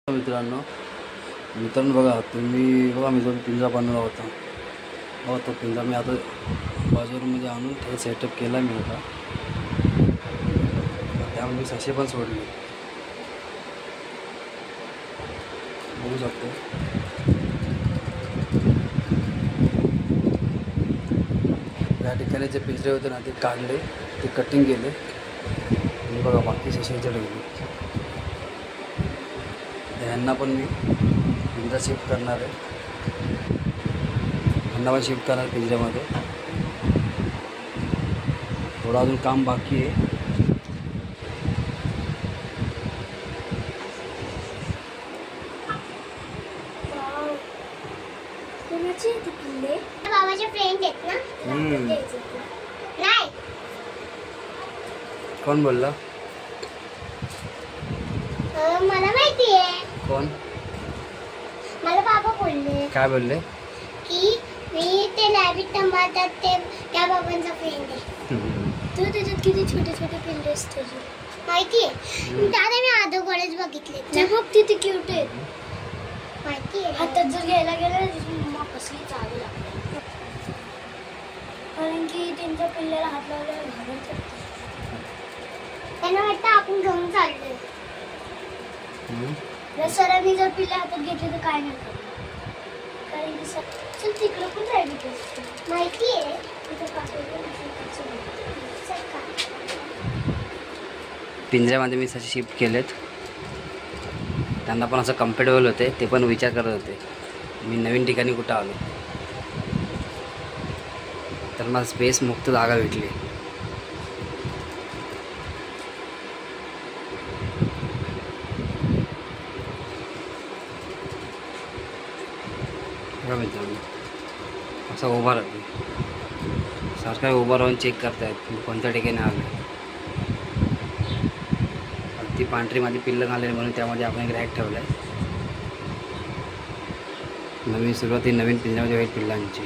मित्रांनो बघा तुम्ही बघा मी जो पिंजरा बनवला होता बघा तो पिंजरा मी आता बाजारमध्ये आणून थोडं सेटअप केला मी होता त्यामुळे मी ससे पण सोडले बघू शकतो। या ठिकाणी जे पिंजरे होते ना ते काढले ते कटिंग केले आणि बघा बाकी ससे ठेवले यांना पण मी पिंजरा शिफ्ट करणार आहे यांना पण शिफ्ट करणार पिंजऱ्यामध्ये थोडं अजून काम बाकी आहे। बाबाचे फ्रेंड आहेत ना नाही कोण बोलला मला माहिती आहे कोण मला बाबा बोलले काय बोलले की मी ते लॅबिट टमाटर ते त्या बाबांचा फ्रेंड आहे। तू त्याच्यात किती छोटे छोटे पिल्ले असते माहिती आहे दादा मी आधो कॉलेज बघितले ते बघ किती क्यूट आहे माहिती आहे हातात जर घ्यायला गेलं कसली चावी लागते कारण की त्यांच्या पिल्ल्याला हात लावल्यावर घाबरतात त्यांना वाटतं आपण घेऊन चाललोय जर सरांनी जर पिल्ले हातात घेतले तर काय नाही कारण की चल तिकडं पण राहिली माहिती आहे पिंजऱ्यामध्ये मी ससे शिफ्ट केलेत त्यांना पण असं कम्फर्टेबल होते ते पण विचार करत होते मी नवीन ठिकाणी कुठं आलो तर मला स्पेस मुक्त जागा भेटली। बघा मित्रांनो असं उभा राहते सारखं उभं राहून चेक करतायत कोणत्या ठिकाणी आलं ती पांढरी माझी पिल्लं घालली म्हणून त्यामध्ये आपण एक रॅक ठेवला आहे नवीन सुरुवाती नवीन पिंजऱ्यामध्ये होईल पिल्लांची।